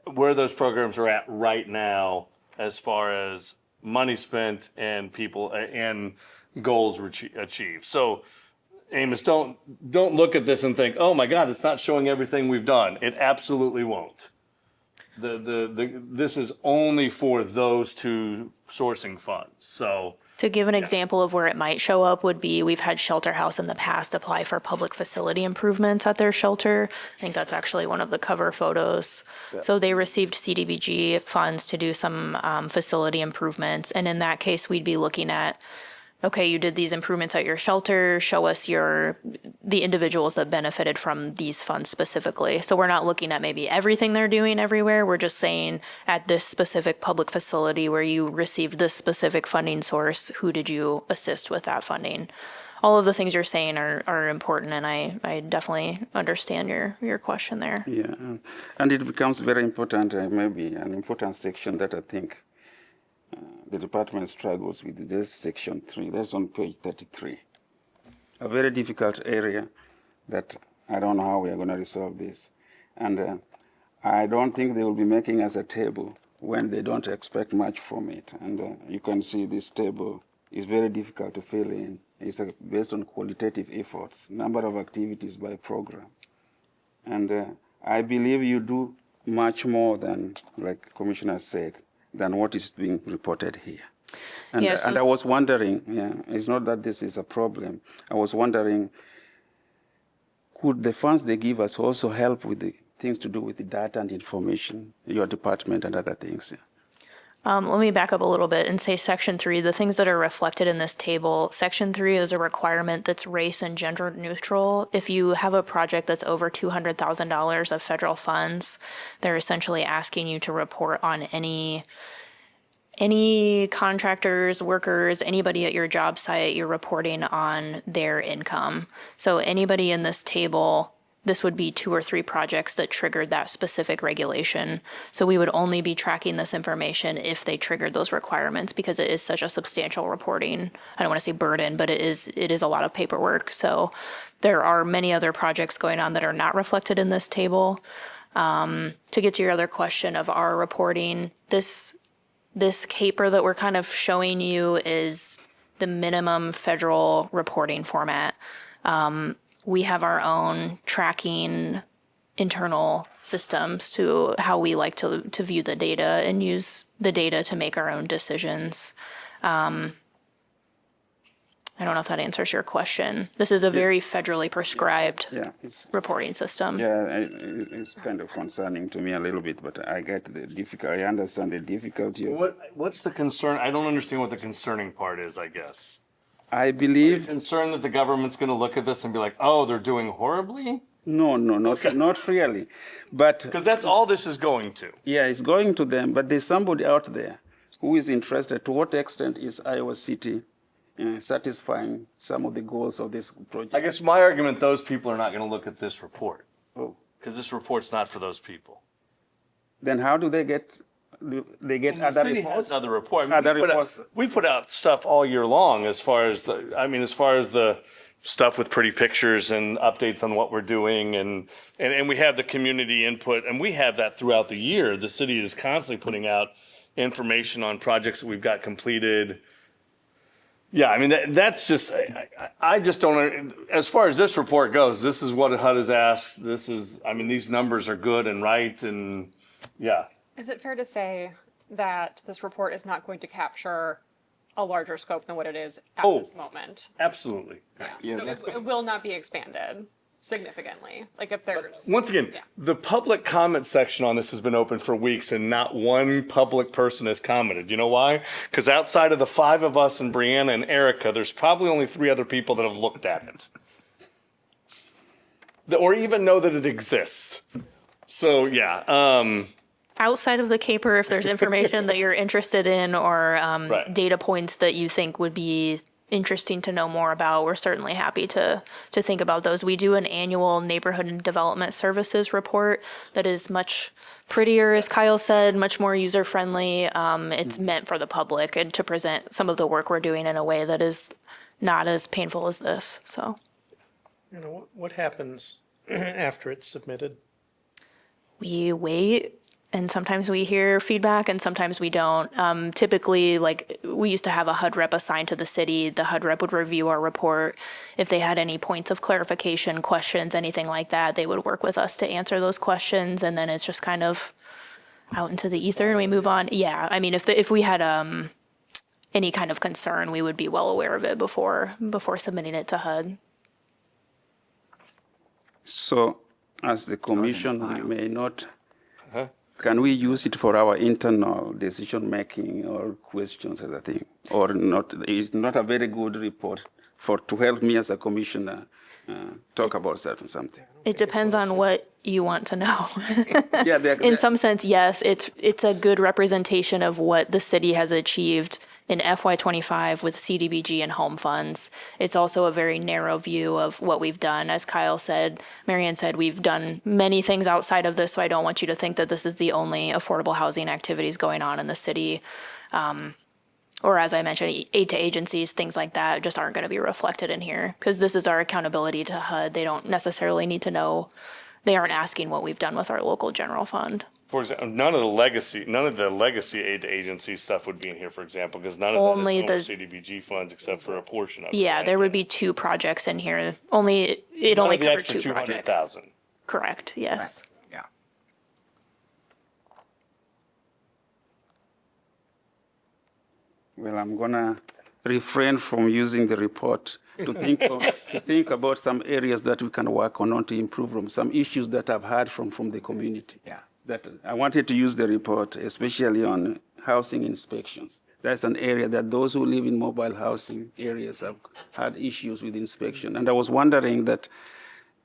where those programs are at right now as far as money spent and people and goals achieved. So, Amos, don't look at this and think, oh my God, it's not showing everything we've done. It absolutely won't. This is only for those two sourcing funds. So, To give an example of where it might show up would be, we've had Shelter House in the past apply for public facility improvements at their shelter. I think that's actually one of the cover photos. Yeah. So they received CDBG funds to do some facility improvements. And in that case, we'd be looking at okay, you did these improvements at your shelter, show us the individuals that benefited from these funds specifically. So we're not looking at maybe everything they're doing everywhere. We're just saying at this specific public facility where you received this specific funding source, who did you assist with that funding? All of the things you're saying are important, and I definitely understand your question there. Yeah, and it becomes very important, maybe an important section that I think the department struggles with. This section 3, that's on page 33. A very difficult area that I don't know how we are going to resolve this. And I don't think they will be making us a table when they don't expect much from it. And you can see this table is very difficult to fill in. It's based on qualitative efforts, number of activities by program. And I believe you do much more than, like Commissioner said, than what is being reported here. And, Yeah, so and I was wondering, it's not that this is a problem. I was wondering, could the funds they give us also help with the things to do with the data and information, your department and other things? Let me back up a little bit and say Section 3, the things that are reflected in this table, Section 3 is a requirement that's race and gender neutral. If you have a project that's over $200,000 of federal funds, they're essentially asking you to report on any contractors, workers, anybody at your job site, you're reporting on their income. So anybody in this table, this would be 2 or 3 projects that triggered that specific regulation. So we would only be tracking this information if they triggered those requirements, because it is such a substantial reporting, I don't want to say burden, but it is a lot of paperwork. So there are many other projects going on that are not reflected in this table. To get to your other question of our reporting, this caper that we're kind of showing you is the minimum federal reporting format. We have our own tracking internal systems to how we like to view the data and use the data to make our own decisions. I don't know if that answers your question. This is a very federally prescribed reporting system. Yeah, it's kind of concerning to me a little bit, but I get the difficulty. I understand the difficulty. What's the concern? I don't understand what the concerning part is, I guess. I believe Concerned that the government's going to look at this and be like, oh, they're doing horribly? no, not really. But Because that's all this is going to. yeah, it's going to them. But there's somebody out there who is interested. To what extent is Iowa City satisfying some of the goals of this project? I guess my argument, those people are not going to look at this report. Oh. Because this report's not for those people. Then how do they get? They get other reports. Another report. Other we put out- reports. we put out stuff all year long as far as the stuff with pretty pictures and updates on what we're doing, and we have the community input, and we have that throughout the year. The city is constantly putting out information on projects that we've got completed. Yeah, I mean, that's just, I just don't, as far as this report goes, this is what HUD has asked. These numbers are good and right, and yeah. Is it fair to say that this report is not going to capture a larger scope than what it is at this moment? Absolutely. So it will not be expanded significantly. Like if there's Once again, the public comment section on this has been open for weeks and not one public person has commented. You know why? Because outside of the 5 of us and Brianna and Erica, there's probably only 3 other people that have looked at it. Or even know that it exists. So, yeah. Outside of the caper, if there's information that you're interested in or Right. data points that you think would be interesting to know more about, we're certainly happy to think about those. We do an annual neighborhood and development services report that is much prettier, as Kyle said, much more user-friendly. It's meant for the public and to present some of the work we're doing in a way that is not as painful as this, so. You know, what happens after it's submitted? We wait, and sometimes we hear feedback and sometimes we don't. Typically, like, we used to have a HUD rep assigned to the city. The HUD rep would review our report. If they had any points of clarification, questions, anything like that, they would work with us to answer those questions, and then it's just kind of out into the ether and we move on. Yeah, I mean, if we had any kind of concern, we would be well aware of it before submitting it to HUD. So, as the commission, we may not can we use it for our internal decision making or questions as a thing, or not? It's not a very good report to help me as a commissioner talk about something. It depends on what you want to know. Yeah, In some sense, yes, it's a good representation of what the city has achieved in FY25 with CDBG and home funds. It's also a very narrow view of what we've done. As Kyle said, Marianne said, we've done many things outside of this, so I don't want you to think that this is the only affordable housing activities going on in the city. Or as I mentioned, aid to agencies, things like that just aren't going to be reflected in here because this is our accountability to HUD. They don't necessarily need to know. They aren't asking what we've done with our local general fund. For example, none of the legacy aid to agency stuff would be in here, for example, because none of Only that is the- CDBG funds except for a portion of it. Yeah, right? there would be 2 projects in here. It only None of the covered extra 2 projects. 200,000. Correct, yes. Yeah. Well, I'm gonna refrain from using the report to think about some areas that we can work on to improve from some issues that I've heard from the community. Yeah. That I wanted to use the report, especially on housing inspections. That's an area that those who live in mobile housing areas have had issues with inspection. And I was wondering that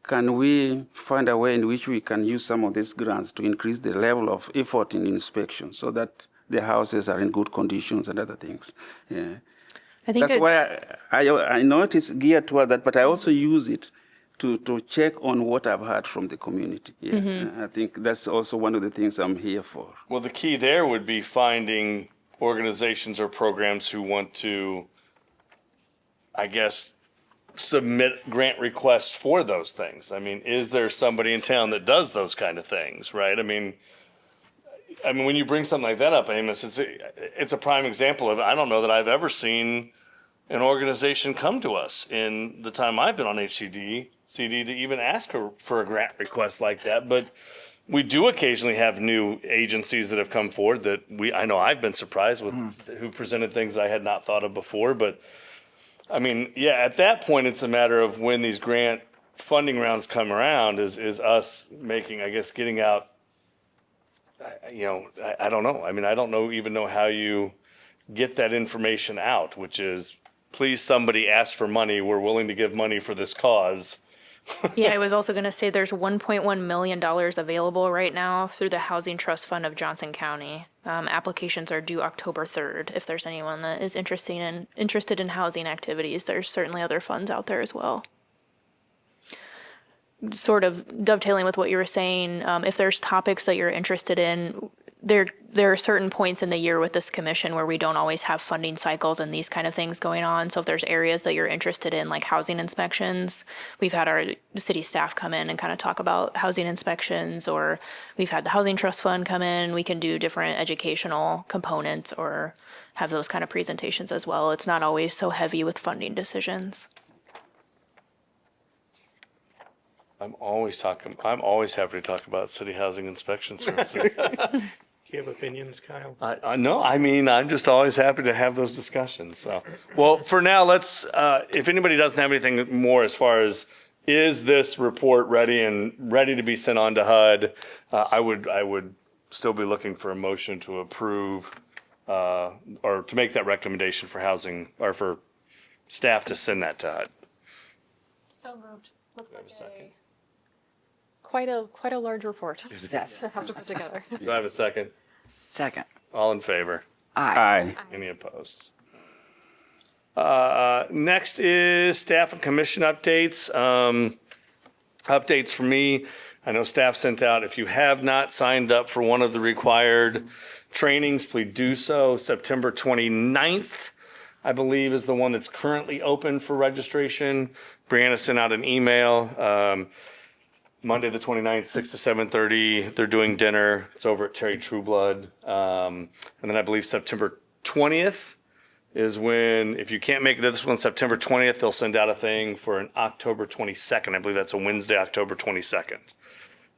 can we find a way in which we can use some of these grants to increase the level of effort in inspection so that the houses are in good conditions and other things. Yeah. I think That's why I know it is geared toward that, but I also use it to check on what I've heard from the community. Yeah. Mm-hmm. I think that's also one of the things I'm here for. Well, the key there would be finding organizations or programs who want to, I guess, submit grant requests for those things. I mean, is there somebody in town that does those kind of things, right? I mean, when you bring something like that up, Amos, it's a prime example of, I don't know that I've ever seen an organization come to us in the time I've been on CD to even ask for a grant request like that. But we do occasionally have new agencies that have come forward that I know I've been surprised with, who presented things I had not thought of before. But I mean, yeah, at that point, it's a matter of when these grant funding rounds come around is us making, I guess, getting out, I don't know. I mean, I don't even know how you get that information out, which is, please, somebody ask for money. We're willing to give money for this cause. Yeah, I was also going to say there's $1.1 million available right now through the Housing Trust Fund of Johnson County. Applications are due October 3rd. If there's anyone that is interested in housing activities, there's certainly other funds out there as well. Sort of dovetailing with what you were saying, if there's topics that you're interested in, there are certain points in the year with this commission where we don't always have funding cycles and these kind of things going on. So if there's areas that you're interested in, like housing inspections, we've had our city staff come in and kind of talk about housing inspections, or we've had the Housing Trust Fund come in. We can do different educational components or have those kind of presentations as well. It's not always so heavy with funding decisions. I'm always happy to talk about city housing inspection services. Do you have opinions, Kyle? No, I mean, I'm just always happy to have those discussions. So, well, for now, let's, if anybody doesn't have anything more as far as, is this report ready to be sent on to HUD? I would still be looking for a motion to approve, or to make that recommendation for housing, or for staff to send that to HUD. So moved. Looks like second? quite a large report Yes. to have to put together. Do I have a second? Second. All in favor? Aye. Aye. Any opposed? Next is staff and commission updates. Updates for me. I know staff sent out, if you have not signed up for one of the required trainings, please do so. September 29th, I believe, is the one that's currently open for registration. Brianna sent out an email. Monday the 29th, 6 to 7:30, they're doing dinner. It's over at Terry Trueblood. And then I believe September 20th is when, if you can't make it to this one, September 20th, they'll send out a thing for an October 22nd. I believe that's a Wednesday, October 22nd.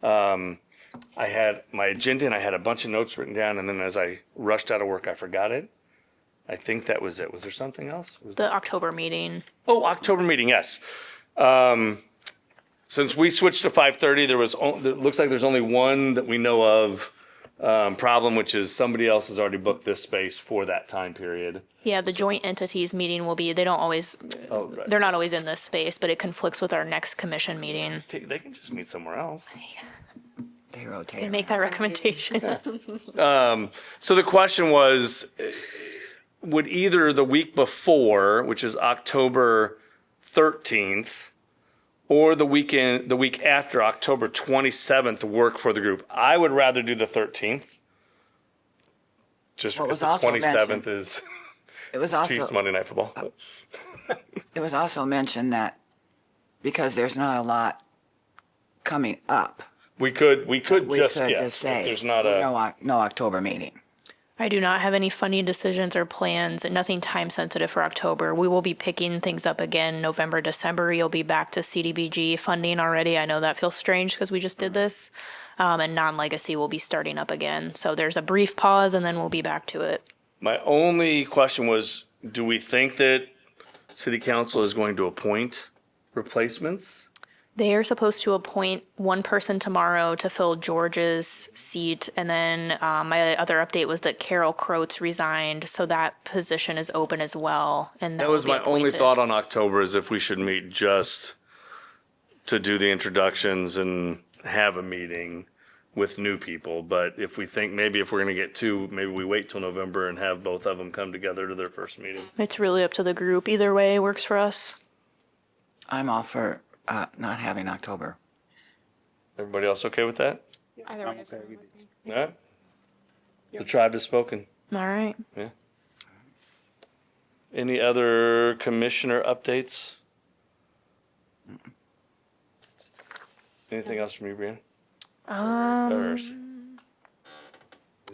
I had my agenda and I had a bunch of notes written down, and then as I rushed out of work, I forgot it. I think that was it. Was there something else? The October meeting. Oh, October meeting, yes. Since we switched to 5:30, it looks like there's only one that we know of problem, which is somebody else has already booked this space for that time period. Yeah, the joint entities meeting will be, they don't always, Oh, right. they're not always in this space, but it conflicts with our next commission meeting. They can just meet somewhere else. They rotate. And make that recommendation. So the question was, would either the week before, which is October 13th, or the week after October 27th work for the group? I would rather do the 13th. Just What because was the also 27th mentioned- is It was Chiefs also, Monday Night Football. it was also mentioned that because there's not a lot coming up, We could we just, could yes, just say, if there's not a, no October meeting. I do not have any funding decisions or plans, and nothing time sensitive for October. We will be picking things up again November, December. You'll be back to CDBG funding already. I know that feels strange because we just did this. And non-legacy will be starting up again. So there's a brief pause and then we'll be back to it. my only question was, do we think that city council is going to appoint replacements? They are supposed to appoint one person tomorrow to fill George's seat. And then my other update was that Carol Croats resigned. So that position is open as well. And That will was be my only appointed. thought on October, is if we should meet just to do the introductions and have a meeting with new people. But if we think maybe if we're going to get two, maybe we wait till November and have both of them come together to their first meeting. It's really up to the group. Either way works for us. I'm all for not having October. Everybody else okay with that? Either way is okay fine with with me. All right. The tribe has spoken. All right. Any other commissioner updates? Anything else from you, Brian?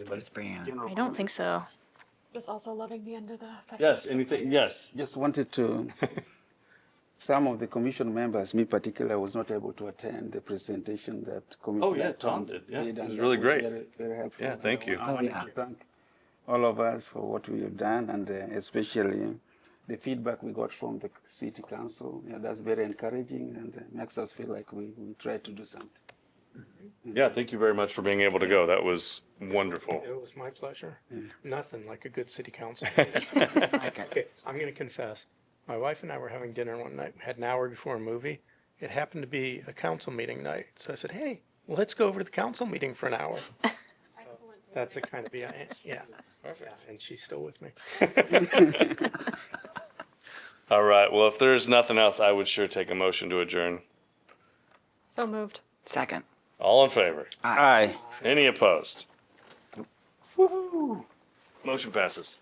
It's Brianna. I don't think so. Just also loving the end of the. Yes, anything, yes. Just wanted to, some of the commission members, me particular, was not able to attend the presentation that Commissioner yeah, Tom did, yeah. and It was that really great. Very, very helpful. Yeah, thank you. I wanted yeah. to thank all of us for what we have done, and especially the feedback we got from the city council. Yeah, that's very encouraging, and makes us feel like we try to do something. Yeah, thank you very much for being able to go. That was wonderful. It was my pleasure. Nothing like a good city council. Like it. Okay, I'm going to confess. My wife and I were having dinner one night. We had an hour before a movie. It happened to be a council meeting night. So I said, hey, let's go over to the council meeting for an hour. That's the kind of, yeah. Perfect. And she's still with me. All right, well, if there's nothing else, I would sure take a motion to adjourn. So moved. Second. All in favor? Aye. Any opposed? Woo-hoo. Motion passes.